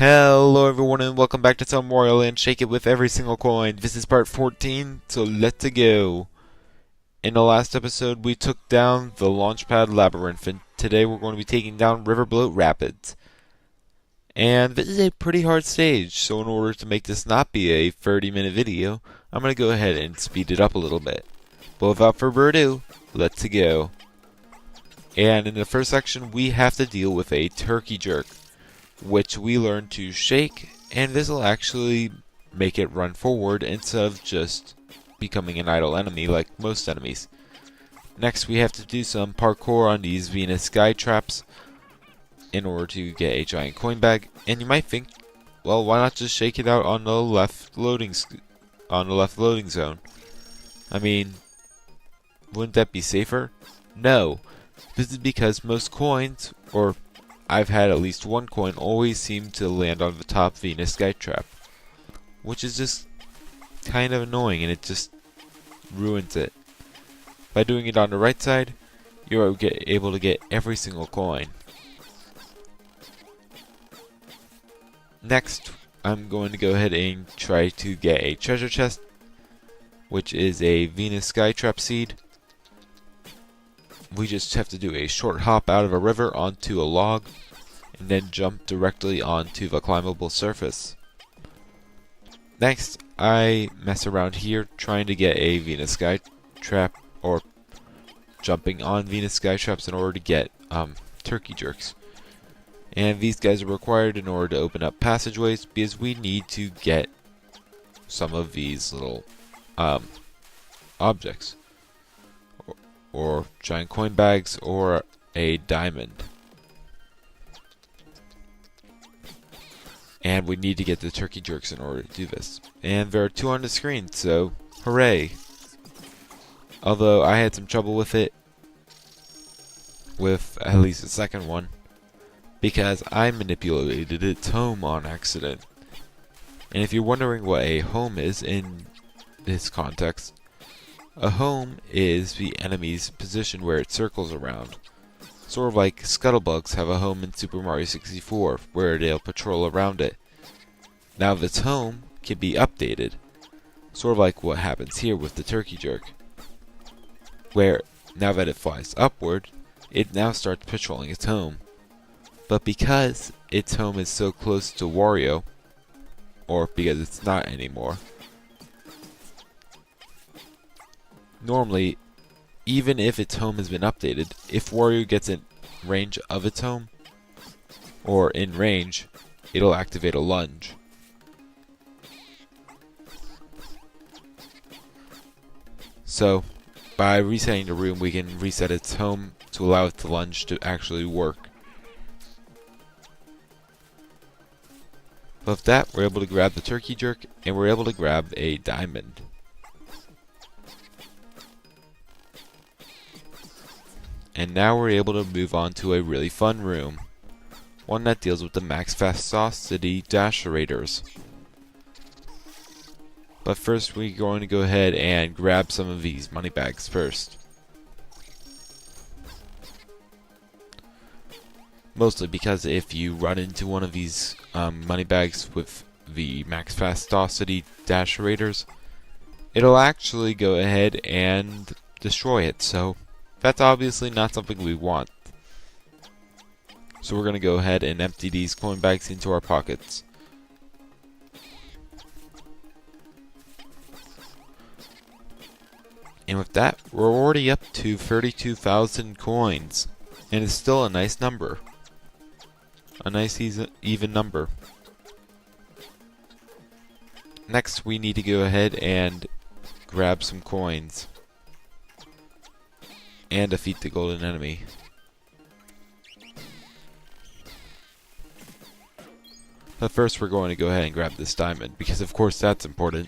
Hello everyone and welcome back to some Wario Land Shake It with every single coin. This is part 14, so let's go. In the last episode we took down the Launchpad Labyrinth, and today we're going to be taking down Riverbloat Rapids. And this is a pretty hard stage, so in order to make this not be a 30-minute video, I'm going to go ahead and speed it up a little bit. But without further ado, let's go. And in the first section we have to deal with a turkey jerk, which we learn to shake, and this will actually make it run forward instead of just becoming an idle enemy like most enemies. Next we have to do some parkour on these Venus sky traps in order to get a giant coin bag, and you might think, well, why not just shake it out on the left loading zone? I mean, wouldn't that be safer? No, this is because most coins, or I've had at least one coin, always seem to land on the top Venus skytrap, which is just kind of annoying, and it just ruins it. By doing it on the right side, you're able to get every single coin. Next, I'm going to go ahead and try to get a treasure chest, which is a Venus skytrap seed. We just have to do a short hop out of a river onto a log, and then jump directly onto the climbable surface. Next, I mess around here trying to get a Venus skytrap, or jumping on Venus skytraps in order to get turkey jerks. And these guys are required in order to open up passageways, because we need to get some of these little objects, or giant coin bags, or a diamond. And we need to get the turkey jerks in order to do this. And there are two on the screen, so hooray! Although I had some trouble with it, with at least the second one, because I manipulated its home on accident. And if you're wondering what a home is in this context, a home is the enemy's position where it circles around. Sort of like scuttlebugs have a home in Super Mario 64, where they'll patrol around it. Now this home can be updated, sort of like what happens here with the turkey jerk, where now that it flies upward, it now starts patrolling its home. But because its home is so close to Wario, or because it's not anymore, normally, even if its home has been updated, if Wario gets in range of its home, or in range, it'll activate a lunge. So, by resetting the room, we can reset its home to allow it to lunge to actually work. With that, we're able to grab the turkey jerk, and we're able to grab a diamond. And now we're able to move on to a really fun room, one that deals with the max velocity dasherators. But first we're going to go ahead and grab some of these money bags first. Mostly because if you run into one of these money bags with the max velocity dasherators, it'll actually go ahead and destroy it, so that's obviously not something we want. So we're going to go ahead and empty these coin bags into our pockets. And with that, we're already up to 32,000 coins. And it's still a nice number. A nice even number. Next, we need to go ahead and grab some coins and defeat the golden enemy. But first we're going to go ahead and grab this diamond, because of course that's important.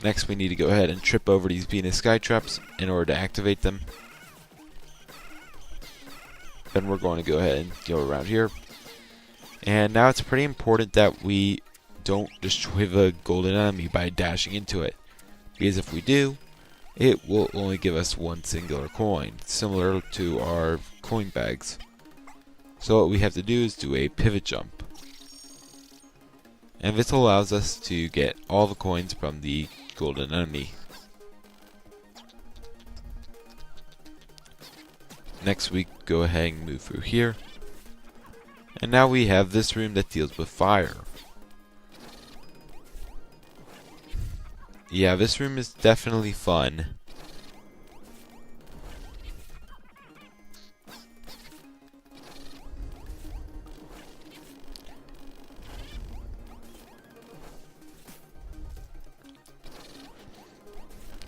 Next we need to go ahead and trip over these Venus skytraps in order to activate them. Then we're going to go ahead and go around here. And now it's pretty important that we don't destroy the golden enemy by dashing into it, because if we do, it will only give us one singular coin, similar to our coin bags. So what we have to do is do a pivot jump. And this allows us to get all the coins from the golden enemy. Next we go ahead and move through here. And now we have this room that deals with fire. Yeah, this room is definitely fun.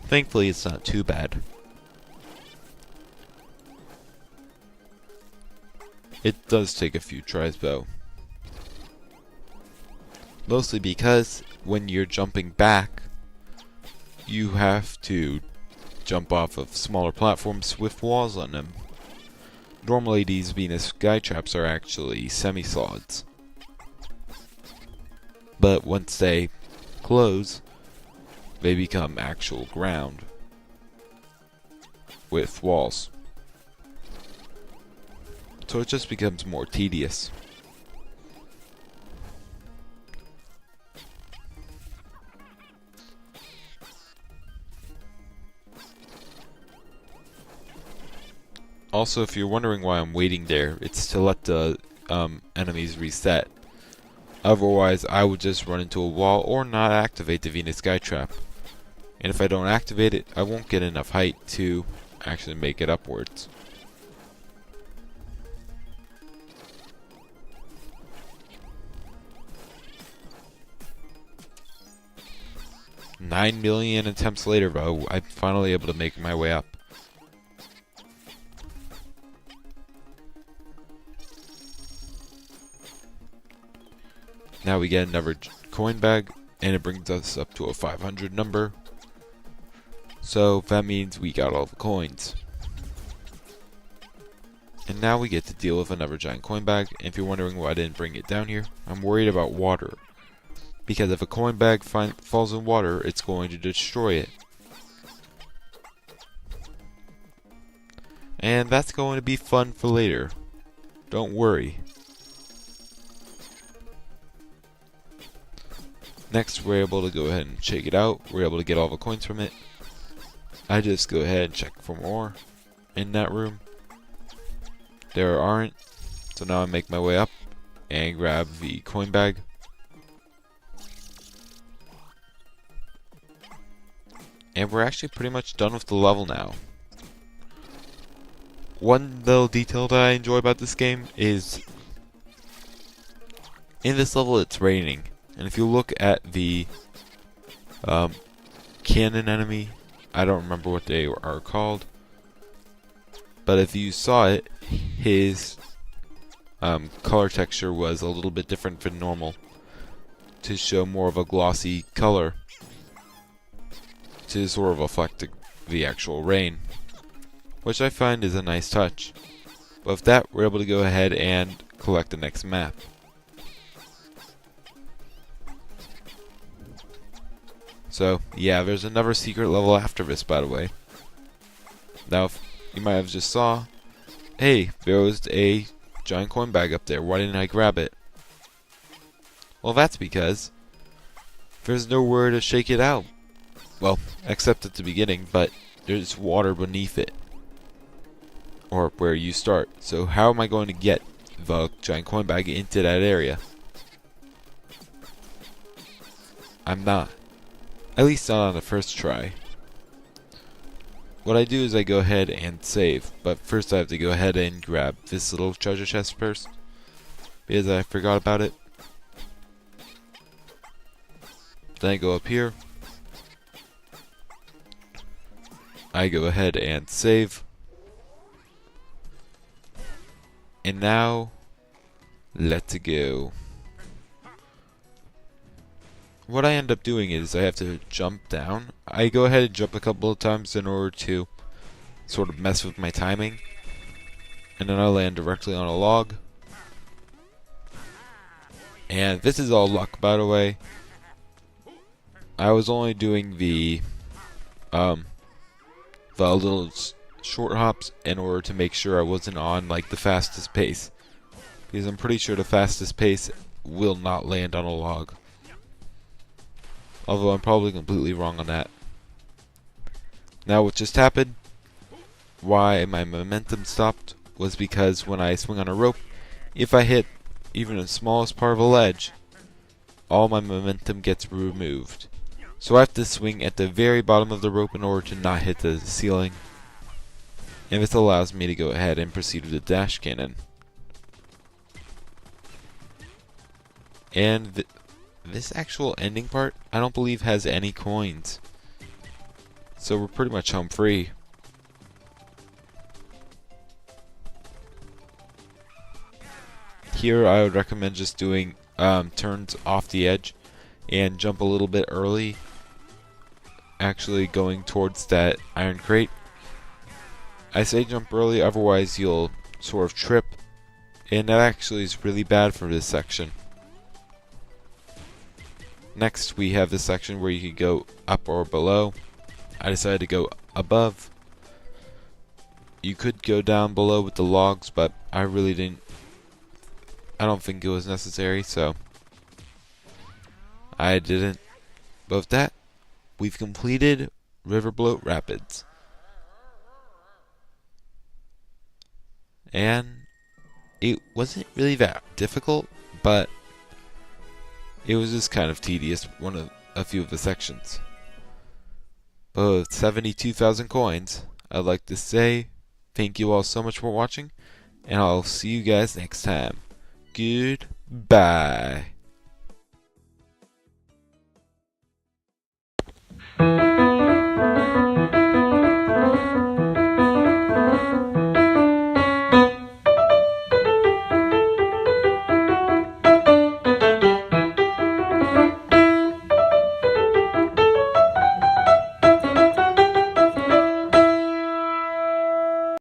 Thankfully, it's not too bad. It does take a few tries though. Mostly because when you're jumping back, you have to jump off of smaller platforms with walls on them. Normally these Venus skytraps are actually semi-solids. But once they close, they become actual ground with walls. So it just becomes more tedious. Also, if you're wondering why I'm waiting there, it's to let the enemies reset. Otherwise, I would just run into a wall or not activate the Venus skytrap. And if I don't activate it, I won't get enough height to actually make it upwards. $9 million attempts later, though, I'm finally able to make my way up. Now we get another coin bag, and it brings us up to a 500 number. So that means we got all the coins. And now we get to deal with another giant coin bag, and if you're wondering why I didn't bring it down here, I'm worried about water. Because if a coin bag falls in water, it's going to destroy it. And that's going to be fun for later. Don't worry. Next, we're able to go ahead and shake it out. We're able to get all the coins from it. I just go ahead and check for more in that room. There aren't. So now I make my way up and grab the coin bag. And we're actually pretty much done with the level now. One little detail that I enjoy about this game is in this level it's raining. And if you look at the cannon enemy, I don't remember what they are called. But if you saw it, his color texture was a little bit different than normal to show more of a glossy color to sort of reflect the actual rain, which I find is a nice touch. But with that, we're able to go ahead and collect the next map. So, yeah, there's another secret level after this, by the way. Now, you might have just saw, hey, there was a giant coin bag up there. Why didn't I grab it? Well, that's because there's nowhere to shake it out. Well, except at the beginning, but there's water beneath it. Or where you start. So how am I going to get the giant coin bag into that area? I'm not. At least not on the first try. What I do is I go ahead and save. But first I have to go ahead and grab this little treasure chest first, because I forgot about it. Then I go up here. I go ahead and save. And now, let's go. What I end up doing is I have to jump down. I go ahead and jump a couple of times in order to sort of mess with my timing. And then I land directly on a log. And this is all luck, by the way. I was only doing the little short hops in order to make sure I wasn't on like the fastest pace. because I'm pretty sure the fastest pace will not land on a log. Although I'm probably completely wrong on that. Now what just happened, why my momentum stopped, was because when I swing on a rope, if I hit even the smallest part of a ledge, all my momentum gets removed. So I have to swing at the very bottom of the rope in order to not hit the ceiling. And this allows me to go ahead and proceed with the dash cannon. And this actual ending part, I don't believe has any coins. So we're pretty much home free. Here I would recommend just doing turns off the edge and jump a little bit early, actually going towards that iron crate. I say jump early, otherwise you'll sort of trip, and that actually is really bad for this section. Next we have this section where you could go up or below. I decided to go above. You could go down below with the logs, but I don't think it was necessary, so I didn't. But with that, we've completed Riverboat Rapids. And it wasn't really that difficult, but it was just kind of tedious, a few of the sections. But with 72,000 coins, I'd like to say thank you all so much for watching, and I'll see you guys next time. Goodbye.